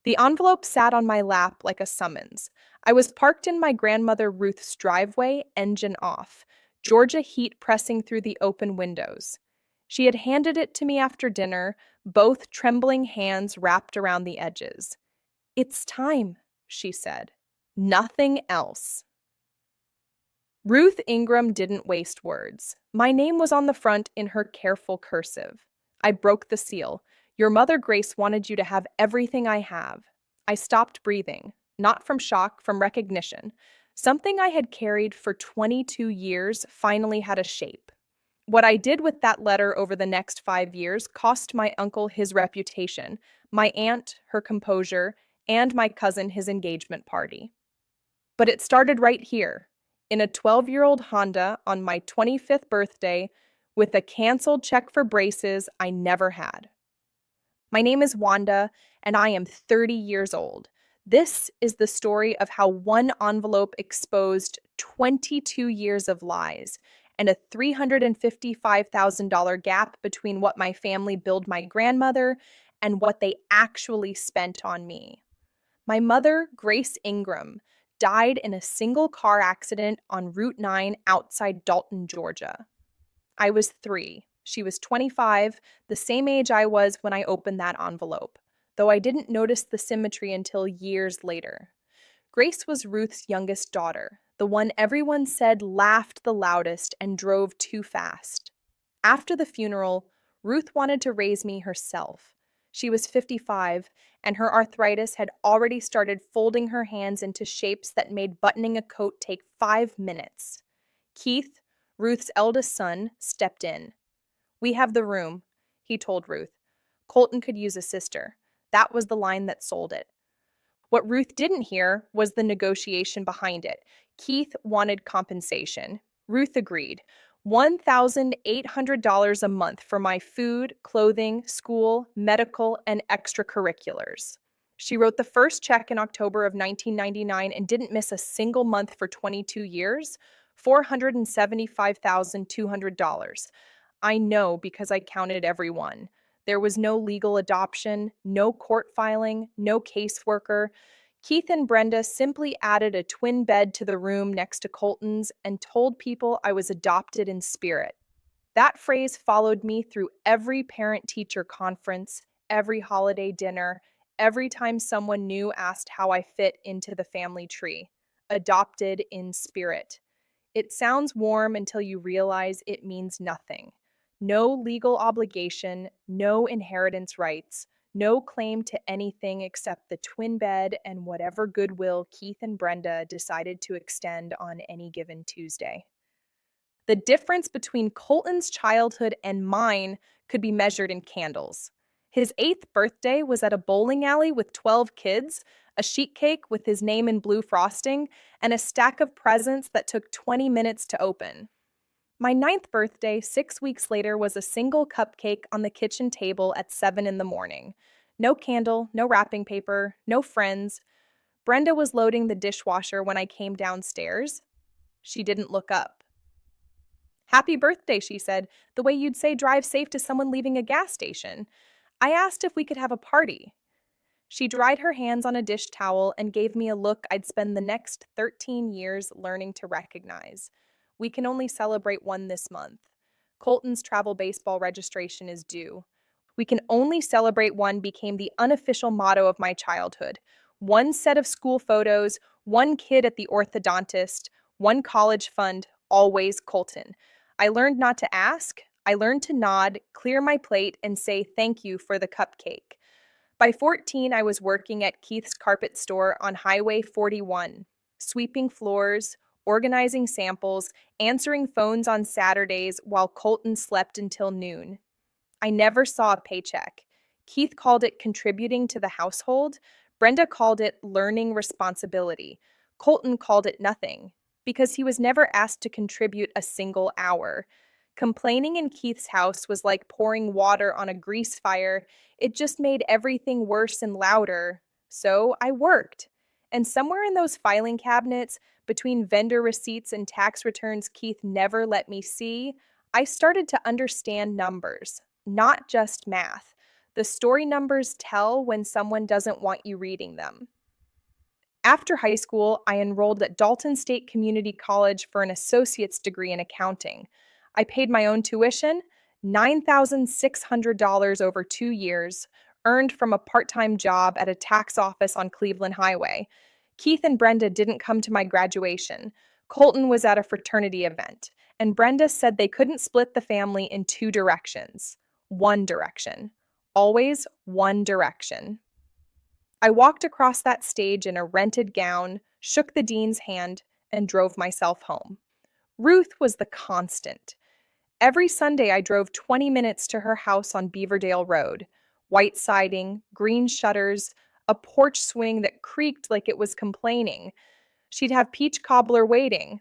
The envelope sat on my lap like a summons. I was parked in my grandmother Ruth's driveway, engine off, Georgia heat pressing through the open windows. She had handed it to me after dinner, both trembling hands wrapped around the edges. "It's time," she said. "Nothing else." Ruth Ingram didn't waste words. My name was on the front in her careful cursive. I broke the seal. "Your mother Grace wanted you to have everything I have." I stopped breathing, not from shock, from recognition. Something I had carried for 22 years finally had a shape. What I did with that letter over the next 5 years cost my uncle his reputation, my aunt her composure, and my cousin his engagement party. But it started right here, in a 12-year-old Honda on my 25th birthday, with a canceled check for braces I never had. My name is Wanda, and I am 30 years old. This is the story of how one envelope exposed 22 years of lies and a $355,000 gap between what my family billed my grandmother and what they actually spent on me. My mother, Grace Ingram, died in a single car accident on Route 9 outside Dalton, Georgia. I was 3. She was 25, the same age I was when I opened that envelope, though I didn't notice the symmetry until years later. Grace was Ruth's youngest daughter, the one everyone said laughed the loudest and drove too fast. After the funeral, Ruth wanted to raise me herself. She was 55, and her arthritis had already started folding her hands into shapes that made buttoning a coat take 5 minutes. Keith, Ruth's eldest son, stepped in. "We have the room," he told Ruth. "Colton could use a sister." That was the line that sold it. What Ruth didn't hear was the negotiation behind it. Keith wanted compensation. Ruth agreed. $1,800 a month for my food, clothing, school, medical, and extracurriculars. She wrote the first check in October of 1999 and didn't miss a single month for 22 years, $475,200. I know because I counted every one. There was no legal adoption, no court filing, no caseworker. Keith and Brenda simply added a twin bed to the room next to Colton's and told people I was adopted in spirit. That phrase followed me through every parent-teacher conference, every holiday dinner, every time someone new asked how I fit into the family tree. Adopted in spirit. It sounds warm until you realize it means nothing. No legal obligation, no inheritance rights, no claim to anything except the twin bed and whatever goodwill Keith and Brenda decided to extend on any given Tuesday. The difference between Colton's childhood and mine could be measured in candles. His 8th birthday was at a bowling alley with 12 kids, a sheet cake with his name in blue frosting, and a stack of presents that took 20 minutes to open. My 9th birthday, 6 weeks later, was a single cupcake on the kitchen table at 7 in the morning. No candle, no wrapping paper, no friends. Brenda was loading the dishwasher when I came downstairs. She didn't look up. "Happy birthday," she said, the way you'd say drive safe to someone leaving a gas station. I asked if we could have a party. She dried her hands on a dish towel and gave me a look I'd spend the next 13 years learning to recognize. "We can only celebrate one this month. Colton's travel baseball registration is due. We can only celebrate one" became the unofficial motto of my childhood. One set of school photos, one kid at the orthodontist, one college fund, always Colton. I learned not to ask. I learned to nod, clear my plate, and say thank you for the cupcake. By 14, I was working at Keith's carpet store on Highway 41, sweeping floors, organizing samples, answering phones on Saturdays while Colton slept until noon. I never saw a paycheck. Keith called it contributing to the household. Brenda called it learning responsibility. Colton called it nothing, because he was never asked to contribute a single hour. Complaining in Keith's house was like pouring water on a grease fire. It just made everything worse and louder. So I worked. And somewhere in those filing cabinets, between vendor receipts and tax returns Keith never let me see, I started to understand numbers, not just math. The story numbers tell when someone doesn't want you reading them. After high school, I enrolled at Dalton State Community College for an associate's degree in accounting. I paid my own tuition, $9,600 over 2 years, earned from a part time job at a tax office on Cleveland Highway. Keith and Brenda didn't come to my graduation. Colton was at a fraternity event, and Brenda said they couldn't split the family in two directions. One direction. Always one direction. I walked across that stage in a rented gown, shook the dean's hand, and drove myself home. Ruth was the constant. Every Sunday, I drove 20 minutes to her house on Beaverdale Road. White siding, green shutters, a porch swing that creaked like it was complaining. She'd have peach cobbler waiting.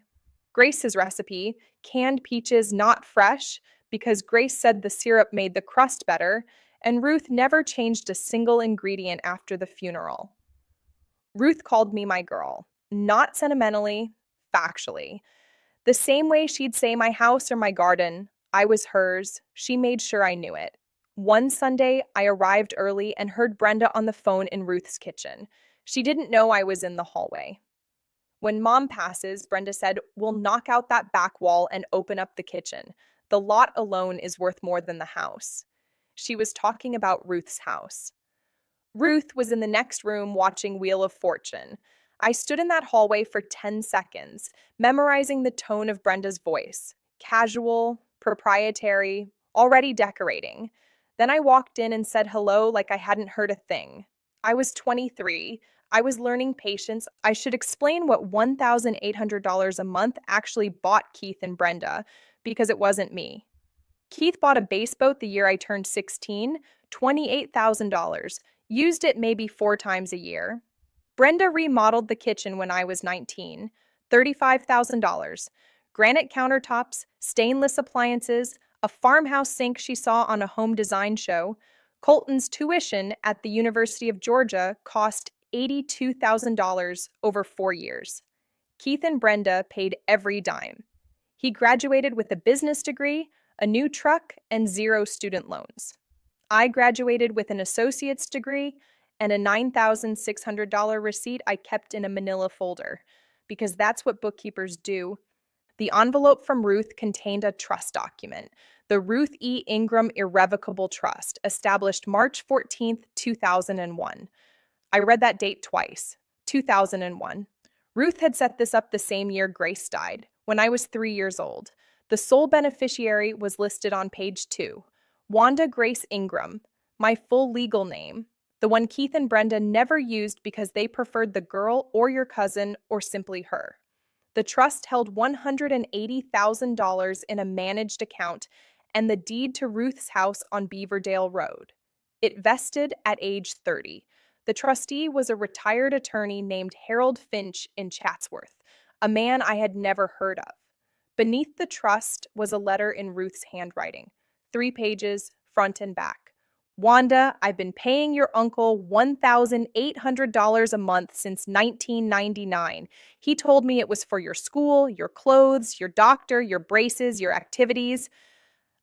Grace's recipe, canned peaches not fresh, because Grace said the syrup made the crust better, and Ruth never changed a single ingredient after the funeral. Ruth called me my girl, not sentimentally, factually. The same way she'd say my house or my garden, I was hers. She made sure I knew it. One Sunday, I arrived early and heard Brenda on the phone in Ruth's kitchen. She didn't know I was in the hallway. When Mom passes, Brenda said, "We'll knock out that back wall and open up the kitchen. The lot alone is worth more than the house." She was talking about Ruth's house. Ruth was in the next room watching Wheel of Fortune. I stood in that hallway for 10 seconds, memorizing the tone of Brenda's voice. Casual, proprietary, already decorating. Then I walked in and said hello like I hadn't heard a thing. I was 23. I was learning patience. I should explain what $1,800 a month actually bought Keith and Brenda, because it wasn't me. Keith bought a bass boat the year I turned 16, $28,000. Used it maybe 4 times a year. Brenda remodeled the kitchen when I was 19, $35,000. Granite countertops, stainless appliances, a farmhouse sink she saw on a home design show. Colton's tuition at the University of Georgia cost $82,000 over 4 years. Keith and Brenda paid every dime. He graduated with a business degree, a new truck, and 0 student loans. I graduated with an associate's degree and a $9,600 receipt I kept in a manila folder, because that's what bookkeepers do. The envelope from Ruth contained a trust document, the Ruth E. Ingram Irrevocable Trust, established March 14th, 2001. I read that date twice. 2001. Ruth had set this up the same year Grace died, when I was 3 years old. The sole beneficiary was listed on page 2. Wanda Grace Ingram, my full legal name, the one Keith and Brenda never used because they preferred the girl or your cousin or simply her. The trust held $180,000 in a managed account and the deed to Ruth's house on Beaverdale Road. It vested at age 30. The trustee was a retired attorney named Harold Finch in Chatsworth, a man I had never heard of. Beneath the trust was a letter in Ruth's handwriting, 3 pages, front and back. "Wanda, I've been paying your uncle $1,800 a month since 1999. He told me it was for your school, your clothes, your doctor, your braces, your activities.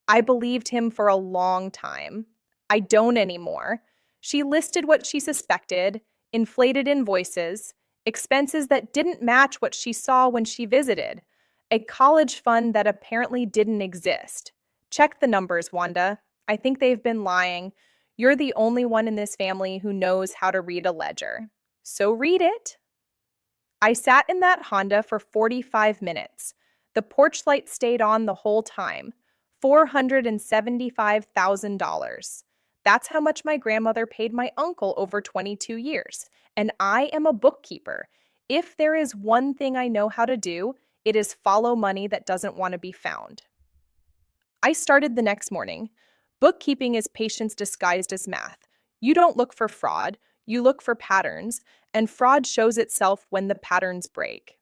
I believed him for a long time. I don't anymore." She listed what she suspected, inflated invoices, expenses that didn't match what she saw when she visited, a college fund that apparently didn't exist. "Check the numbers, Wanda. I think they've been lying. You're the only one in this family who knows how to read a ledger. So read it." I sat in that Honda for 45 minutes. The porch light stayed on the whole time. $475,000. That's how much my grandmother paid my uncle over 22 years. And I am a bookkeeper. If there is one thing I know how to do, it is follow money that doesn't want to be found. I started the next morning. Bookkeeping is patience disguised as math. You don't look for fraud, you look for patterns, and fraud shows itself when the patterns break.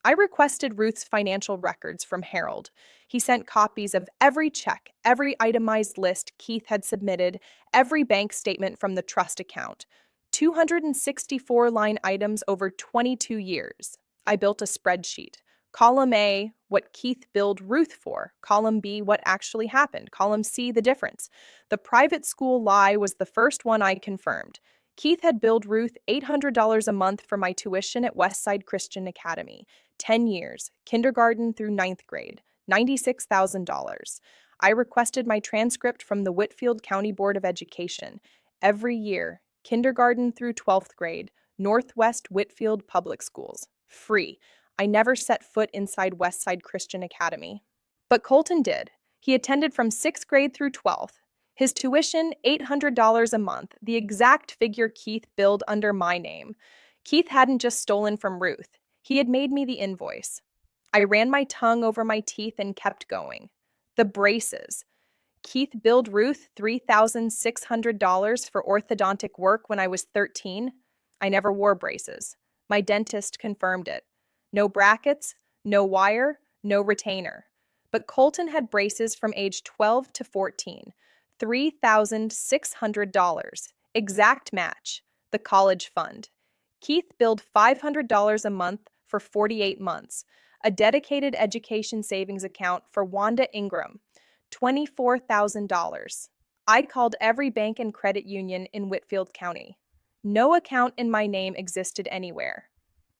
I requested Ruth's financial records from Harold. He sent copies of every check, every itemized list Keith had submitted, every bank statement from the trust account. 264 line items over 22 years. I built a spreadsheet. Column A, what Keith billed Ruth for. Column B, what actually happened. Column C, the difference. The private school lie was the first one I confirmed. Keith had billed Ruth $800 a month for my tuition at Westside Christian Academy. 10 years, kindergarten through ninth grade, $96,000. I requested my transcript from the Whitfield County Board of Education. Every year, kindergarten through 12th grade, Northwest Whitfield Public Schools. Free. I never set foot inside Westside Christian Academy. But Colton did. He attended from 6th grade through 12th. His tuition, $800 a month, the exact figure Keith billed under my name. Keith hadn't just stolen from Ruth. He had made me the invoice. I ran my tongue over my teeth and kept going. The braces. Keith billed Ruth $3,600 for orthodontic work when I was 13. I never wore braces. My dentist confirmed it. No brackets, no wire, no retainer. But Colton had braces from age 12 to 14. $3,600. Exact match. The college fund. Keith billed $500 a month for 48 months. A dedicated education savings account for Wanda Ingram. $24,000. I called every bank and credit union in Whitfield County. No account in my name existed anywhere.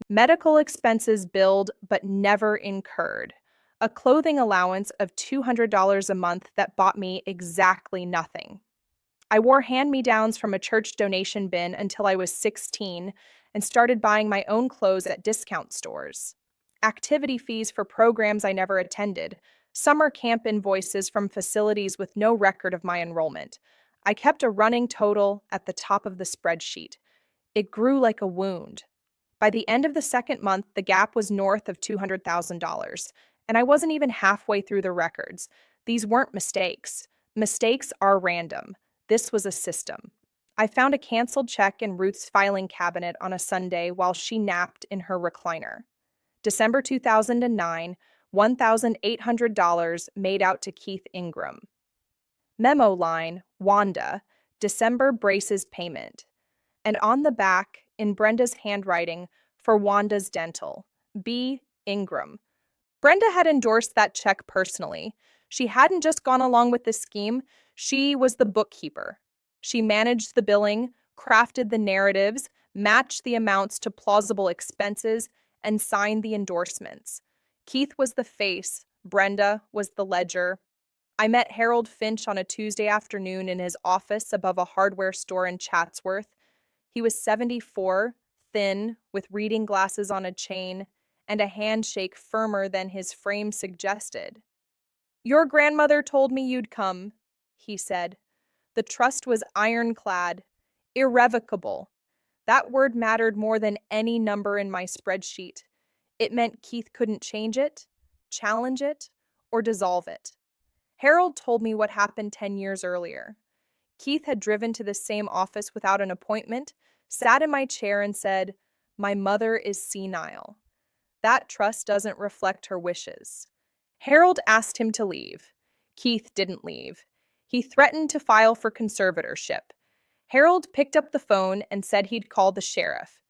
Medical expenses billed but never incurred. A clothing allowance of $200 a month that bought me exactly nothing. I wore hand-me-downs from a church donation bin until I was 16 and started buying my own clothes at discount stores. Activity fees for programs I never attended. Summer camp invoices from facilities with no record of my enrollment. I kept a running total at the top of the spreadsheet. It grew like a wound. By the end of the second month, the gap was north of $200,000, and I wasn't even halfway through the records. These weren't mistakes. Mistakes are random. This was a system. I found a canceled check in Ruth's filing cabinet on a Sunday while she napped in her recliner. December 2009, $1,800 made out to Keith Ingram. Memo line, Wanda, December braces payment. And on the back, in Brenda's handwriting, for Wanda's Dental, B. Ingram. Brenda had endorsed that check personally. She hadn't just gone along with the scheme, she was the bookkeeper. She managed the billing, crafted the narratives, matched the amounts to plausible expenses, and signed the endorsements. Keith was the face, Brenda was the ledger. I met Harold Finch on a Tuesday afternoon in his office above a hardware store in Chatsworth. He was 74, thin, with reading glasses on a chain, and a handshake firmer than his frame suggested. "Your grandmother told me you'd come," he said. The trust was ironclad, irrevocable. That word mattered more than any number in my spreadsheet. It meant Keith couldn't change it, challenge it, or dissolve it. Harold told me what happened 10 years earlier. Keith had driven to the same office without an appointment, sat in my chair and said, "My mother is senile. That trust doesn't reflect her wishes." Harold asked him to leave. Keith didn't leave. He threatened to file for conservatorship. Harold picked up the phone and said he'd call the sheriff.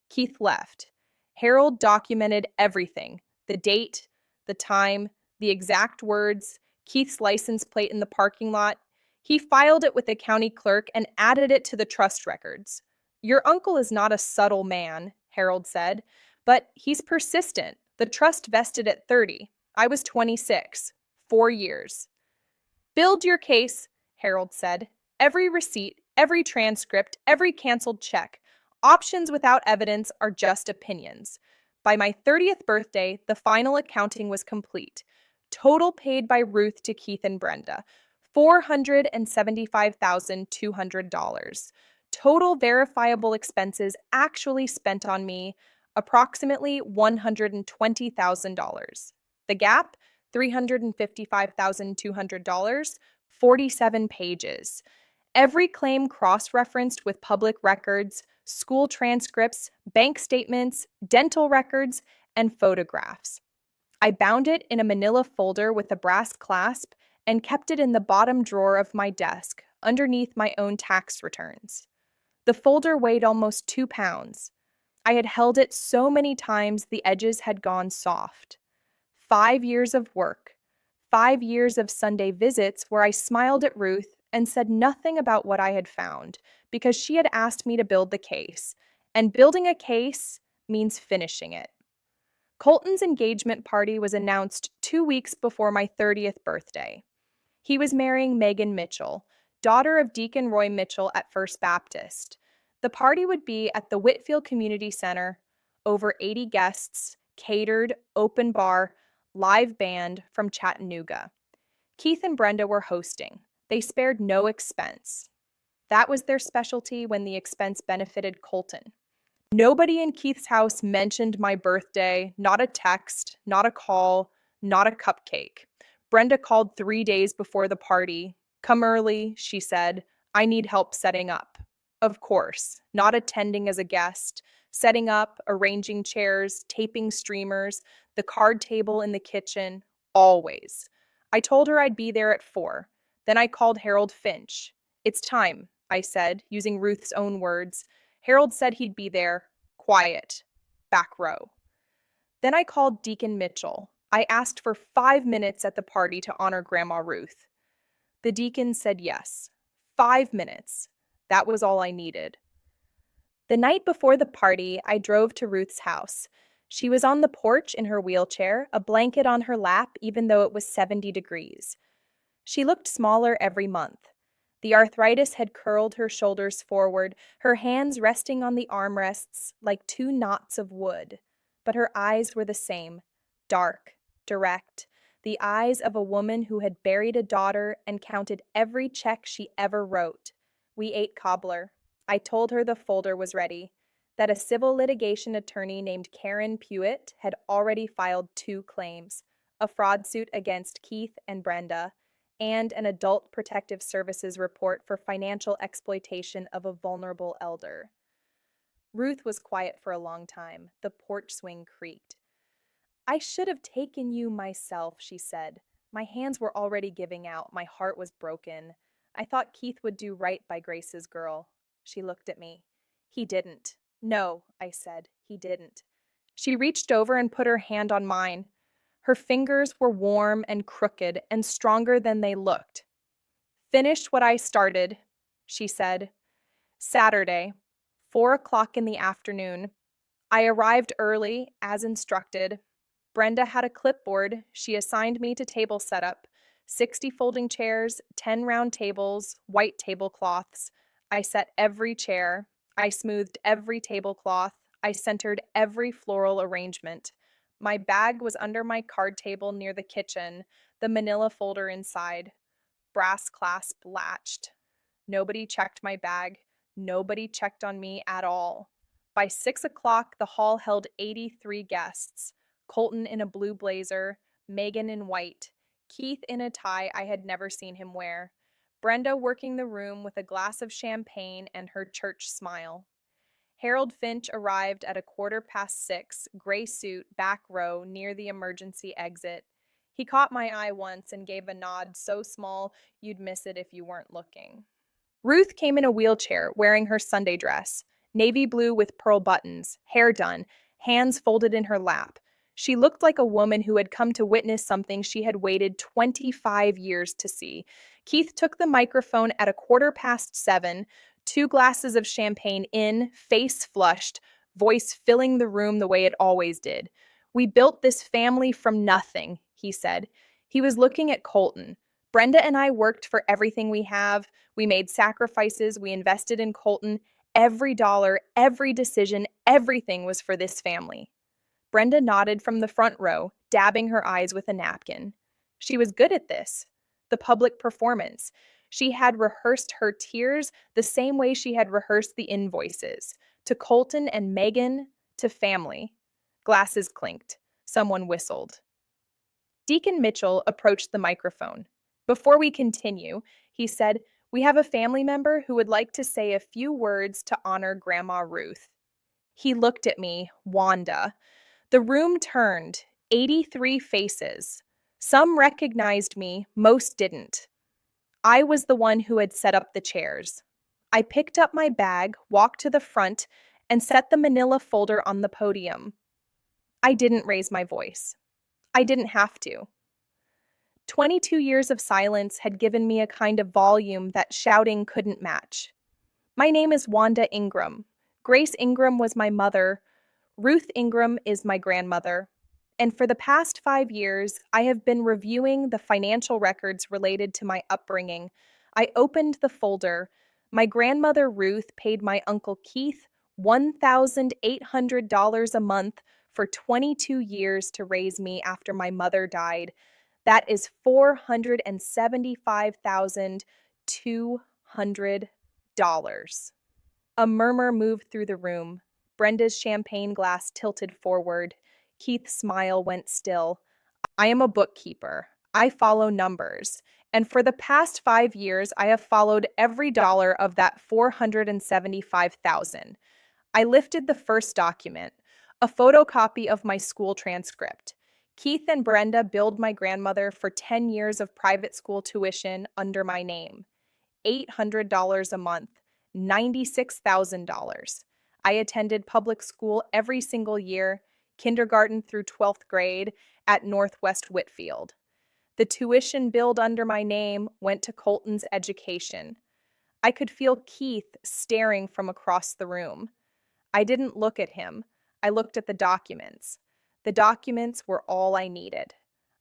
Keith left. Harold documented everything: the date, the time, the exact words, Keith's license plate in the parking lot. He filed it with the county clerk and added it to the trust records. "Your uncle is not a subtle man," Harold said, "but he's persistent. The trust vested at 30. I was 26. 4 years. "Build your case," Harold said. "Every receipt, every transcript, every canceled check. Options without evidence are just opinions." By my 30th birthday, the final accounting was complete. Total paid by Ruth to Keith and Brenda, $475,200. Total verifiable expenses actually spent on me, approximately $120,000. The gap, $355,200, 47 pages. Every claim cross-referenced with public records, school transcripts, bank statements, dental records, and photographs. I bound it in a manila folder with a brass clasp and kept it in the bottom drawer of my desk, underneath my own tax returns. The folder weighed almost 2 pounds. I had held it so many times the edges had gone soft. 5 years of work, 5 years of Sunday visits where I smiled at Ruth and said nothing about what I had found because she had asked me to build the case. And building a case means finishing it. Colton's engagement party was announced 2 weeks before my 30th birthday. He was marrying Megan Mitchell, daughter of Deacon Roy Mitchell at First Baptist. The party would be at the Whitfield Community Center, over 80 guests, catered, open bar, live band from Chattanooga. Keith and Brenda were hosting. They spared no expense. That was their specialty when the expense benefited Colton. Nobody in Keith's house mentioned my birthday, not a text, not a call, not a cupcake. Brenda called 3 days before the party. Come early, she said. I need help setting up. Of course, not attending as a guest, setting up, arranging chairs, taping streamers, the card table in the kitchen, always. I told her I'd be there at 4. Then I called Harold Finch. It's time, I said, using Ruth's own words. Harold said he'd be there, quiet, back row. Then I called Deacon Mitchell. I asked for 5 minutes at the party to honor Grandma Ruth. The deacon said yes. 5 minutes. That was all I needed. The night before the party, I drove to Ruth's house. She was on the porch in her wheelchair, a blanket on her lap, even though it was 70 degrees. She looked smaller every month. The arthritis had curled her shoulders forward, her hands resting on the armrests like 2 knots of wood. But her eyes were the same, dark, direct, the eyes of a woman who had buried a daughter and counted every check she ever wrote. We ate cobbler. I told her the folder was ready, that a civil litigation attorney named Karen Pewitt had already filed 2 claims, a fraud suit against Keith and Brenda, and an Adult Protective Services report for financial exploitation of a vulnerable elder. Ruth was quiet for a long time. The porch swing creaked. I should have taken you myself, she said. My hands were already giving out. My heart was broken. I thought Keith would do right by Grace's girl. She looked at me. He didn't. No, I said. He didn't. She reached over and put her hand on mine. Her fingers were warm and crooked and stronger than they looked. Finish what I started, she said. Saturday, 4 o'clock in the afternoon. I arrived early, as instructed. Brenda had a clipboard. She assigned me to table setup. 60 folding chairs, 10 round tables, white tablecloths. I set every chair. I smoothed every tablecloth. I centered every floral arrangement. My bag was under my card table near the kitchen, the manila folder inside. Brass clasp latched. Nobody checked my bag. Nobody checked on me at all. By 6 o'clock, the hall held 83 guests. Colton in a blue blazer, Megan in white, Keith in a tie I had never seen him wear, Brenda working the room with a glass of champagne and her church smile. Harold Finch arrived at 6:15, gray suit, back row, near the emergency exit. He caught my eye once and gave a nod so small you'd miss it if you weren't looking. Ruth came in a wheelchair, wearing her Sunday dress, navy blue with pearl buttons, hair done, hands folded in her lap. She looked like a woman who had come to witness something she had waited 25 years to see. Keith took the microphone at 7:15, 2 glasses of champagne in, face flushed, voice filling the room the way it always did. We built this family from nothing, he said. He was looking at Colton. Brenda and I worked for everything we have. We made sacrifices. We invested in Colton. Every dollar, every decision, everything was for this family. Brenda nodded from the front row, dabbing her eyes with a napkin. She was good at this. The public performance. She had rehearsed her tears the same way she had rehearsed the invoices. To Colton and Megan, to family. Glasses clinked. Someone whistled. Deacon Mitchell approached the microphone. Before we continue, he said, we have a family member who would like to say a few words to honor Grandma Ruth. He looked at me, Wanda. The room turned, 83 faces. Some recognized me, most didn't. I was the one who had set up the chairs. I picked up my bag, walked to the front, and set the manila folder on the podium. I didn't raise my voice. I didn't have to. 22 years of silence had given me a kind of volume that shouting couldn't match. My name is Wanda Ingram. Grace Ingram was my mother. Ruth Ingram is my grandmother. And for the past 5 years, I have been reviewing the financial records related to my upbringing. I opened the folder. My grandmother Ruth paid my Uncle Keith $1,800 a month for 22 years to raise me after my mother died. That is $475,200. A murmur moved through the room. Brenda's champagne glass tilted forward. Keith's smile went still. I am a bookkeeper. I follow numbers. And for the past 5 years, I have followed every dollar of that 475,000. I lifted the first document, a photocopy of my school transcript. Keith and Brenda billed my grandmother for 10 years of private school tuition under my name. $800 a month, $96,000. I attended public school every single year, kindergarten through 12th grade, at Northwest Whitfield. The tuition billed under my name went to Colton's education. I could feel Keith staring from across the room. I didn't look at him. I looked at the documents. The documents were all I needed.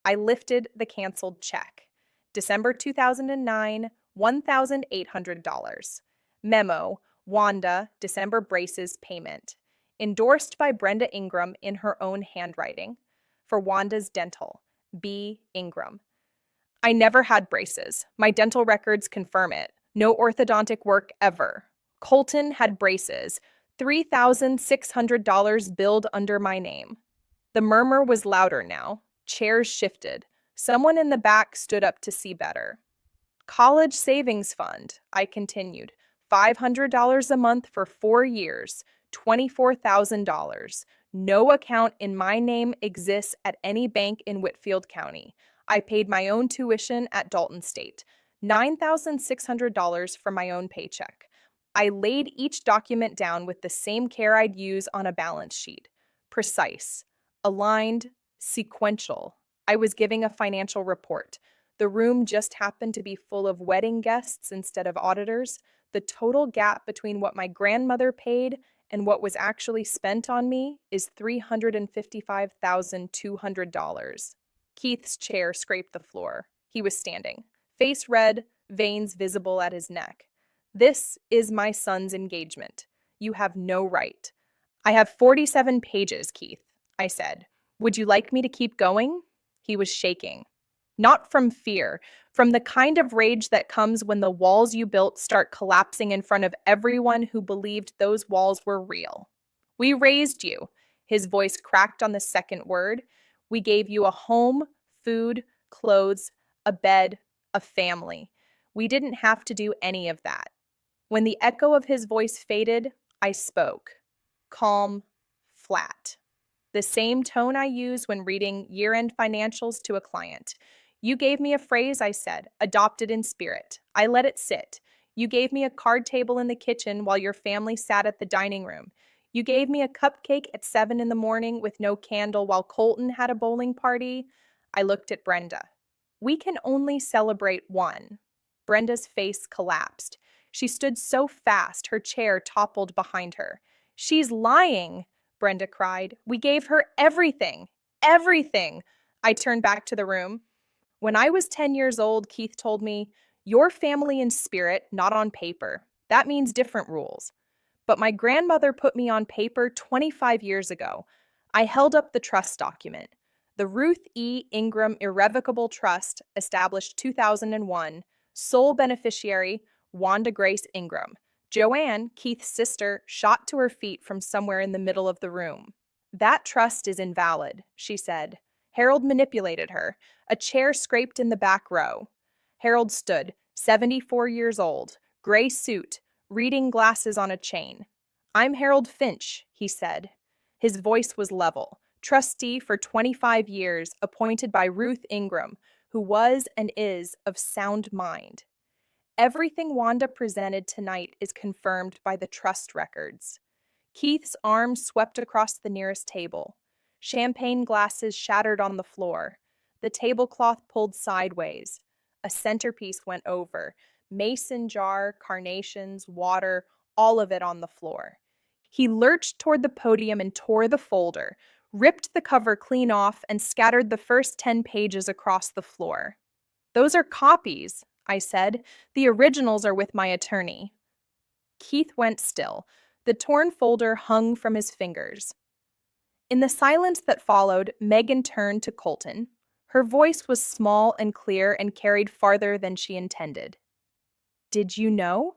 I lifted the canceled check. December 2009, $1,800. Memo, Wanda, December braces payment. Endorsed by Brenda Ingram in her own handwriting. For Wanda's dental, B. Ingram. I never had braces. My dental records confirm it. No orthodontic work ever. Colton had braces. $3,600 billed under my name. The murmur was louder now. Chairs shifted. Someone in the back stood up to see better. College savings fund, I continued. $500 a month for 4 years, $24,000. No account in my name exists at any bank in Whitfield County. I paid my own tuition at Dalton State, $9,600 for my own paycheck. I laid each document down with the same care I'd use on a balance sheet. Precise, aligned, sequential. I was giving a financial report. The room just happened to be full of wedding guests instead of auditors. The total gap between what my grandmother paid and what was actually spent on me is $355,200. Keith's chair scraped the floor. He was standing, face red, veins visible at his neck. This is my son's engagement. You have no right. I have 47 pages, Keith, I said. Would you like me to keep going? He was shaking. Not from fear, from the kind of rage that comes when the walls you built start collapsing in front of everyone who believed those walls were real. We raised you. His voice cracked on the second word. We gave you a home, food, clothes, a bed, a family. We didn't have to do any of that. When the echo of his voice faded, I spoke. Calm, flat. The same tone I use when reading year-end financials to a client. You gave me a phrase, I said, adopted in spirit. I let it sit. You gave me a card table in the kitchen while your family sat at the dining room. You gave me a cupcake at 7 in the morning with no candle while Colton had a bowling party. I looked at Brenda. We can only celebrate one. Brenda's face collapsed. She stood so fast, her chair toppled behind her. She's lying, Brenda cried. We gave her everything. Everything. I turned back to the room. When I was 10 years old, Keith told me, your family in spirit, not on paper. That means different rules. But my grandmother put me on paper 25 years ago. I held up the trust document. The Ruth E. Ingram Irrevocable Trust, established 2001, sole beneficiary, Wanda Grace Ingram. Joanne, Keith's sister, shot to her feet from somewhere in the middle of the room. That trust is invalid, she said. Harold manipulated her. A chair scraped in the back row. Harold stood, 74 years old, gray suit, reading glasses on a chain. I'm Harold Finch, he said. His voice was level. Trustee for 25 years, appointed by Ruth Ingram, who was and is of sound mind. Everything Wanda presented tonight is confirmed by the trust records. Keith's arm swept across the nearest table. Champagne glasses shattered on the floor. The tablecloth pulled sideways. A centerpiece went over. Mason jar, carnations, water, all of it on the floor. He lurched toward the podium and tore the folder, ripped the cover clean off, and scattered the first 10 pages across the floor. "Those are copies," I said. "The originals are with my attorney." Keith went still. The torn folder hung from his fingers. In the silence that followed, Megan turned to Colton. Her voice was small and clear and carried farther than she intended. "Did you know?"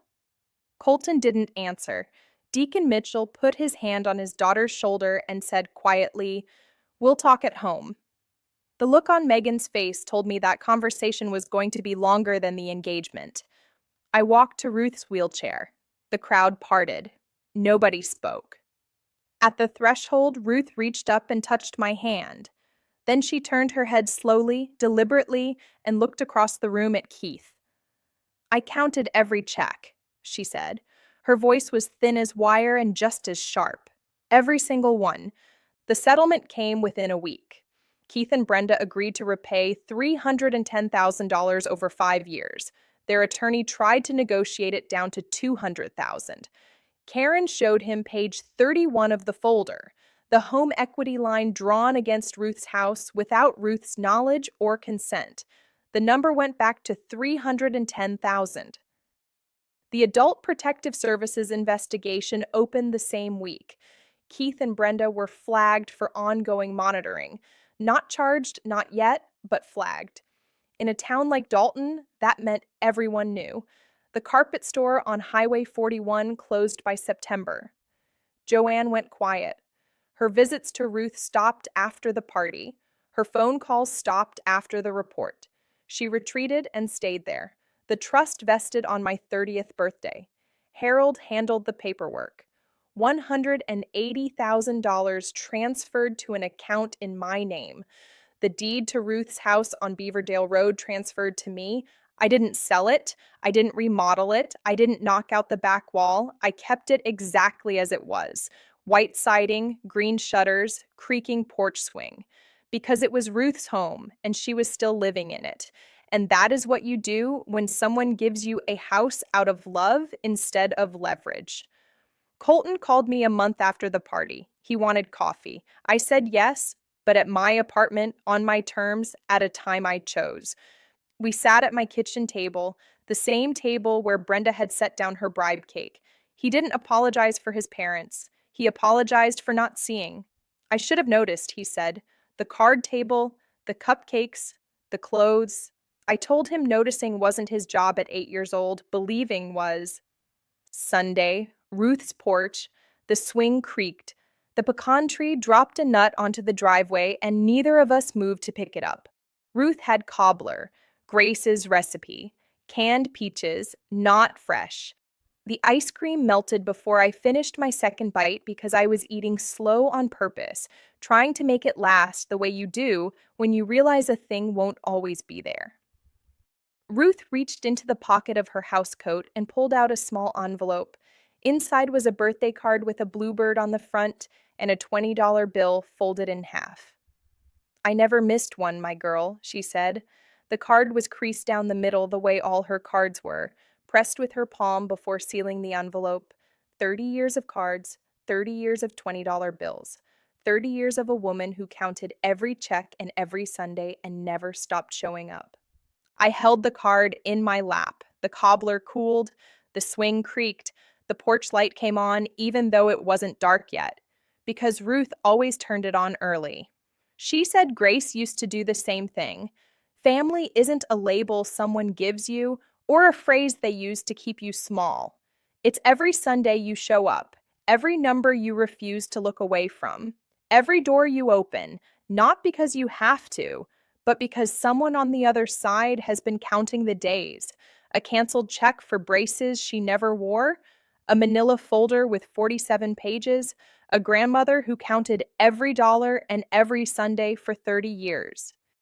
Colton didn't answer. Deacon Mitchell put his hand on his daughter's shoulder and said quietly, "We'll talk at home." The look on Megan's face told me that conversation was going to be longer than the engagement. I walked to Ruth's wheelchair. The crowd parted. Nobody spoke. At the threshold, Ruth reached up and touched my hand. Then she turned her head slowly, deliberately, and looked across the room at Keith. "I counted every check," she said. Her voice was thin as wire and just as sharp. "Every single one. The settlement came within a week. Keith and Brenda agreed to repay $310,000 over 5 years. Their attorney tried to negotiate it down to $200,000. Karen showed him page 31 of the folder, the home equity line drawn against Ruth's house without Ruth's knowledge or consent. The number went back to $310,000. The Adult Protective Services investigation opened the same week. Keith and Brenda were flagged for ongoing monitoring. Not charged, not yet, but flagged. In a town like Dalton, that meant everyone knew. The carpet store on Highway 41 closed by September. Joanne went quiet. Her visits to Ruth stopped after the party. Her phone calls stopped after the report. She retreated and stayed there. The trust vested on my 30th birthday. Harold handled the paperwork. $180,000 transferred to an account in my name. The deed to Ruth's house on Beaverdale Road transferred to me. I didn't sell it. I didn't remodel it. I didn't knock out the back wall. I kept it exactly as it was. White siding, green shutters, creaking porch swing. Because it was Ruth's home, and she was still living in it. And that is what you do when someone gives you a house out of love instead of leverage. Colton called me a month after the party. He wanted coffee. I said yes, but at my apartment, on my terms, at a time I chose. We sat at my kitchen table, the same table where Brenda had set down her bribe cake. He didn't apologize for his parents. He apologized for not seeing. "I should have noticed," he said. "The card table, the cupcakes, the clothes." I told him noticing wasn't his job at 8 years old, believing was. Sunday, Ruth's porch, the swing creaked. The pecan tree dropped a nut onto the driveway, and neither of us moved to pick it up. Ruth had cobbler, Grace's recipe, canned peaches, not fresh. The ice cream melted before I finished my second bite because I was eating slow on purpose, trying to make it last the way you do when you realize a thing won't always be there. Ruth reached into the pocket of her housecoat and pulled out a small envelope. Inside was a birthday card with a bluebird on the front and a $20 bill folded in half. "I never missed one, my girl," she said. The card was creased down the middle the way all her cards were, pressed with her palm before sealing the envelope. 30 years of cards, 30 years of $20 bills. 30 years of a woman who counted every check and every Sunday and never stopped showing up. I held the card in my lap. The cobbler cooled, the swing creaked, the porch light came on even though it wasn't dark yet, because Ruth always turned it on early. She said Grace used to do the same thing. Family isn't a label someone gives you or a phrase they use to keep you small. It's every Sunday you show up, every number you refuse to look away from, every door you open, not because you have to, but because someone on the other side has been counting the days. A canceled check for braces she never wore, a manila folder with 47 pages, a grandmother who counted every dollar and every Sunday for 30 years.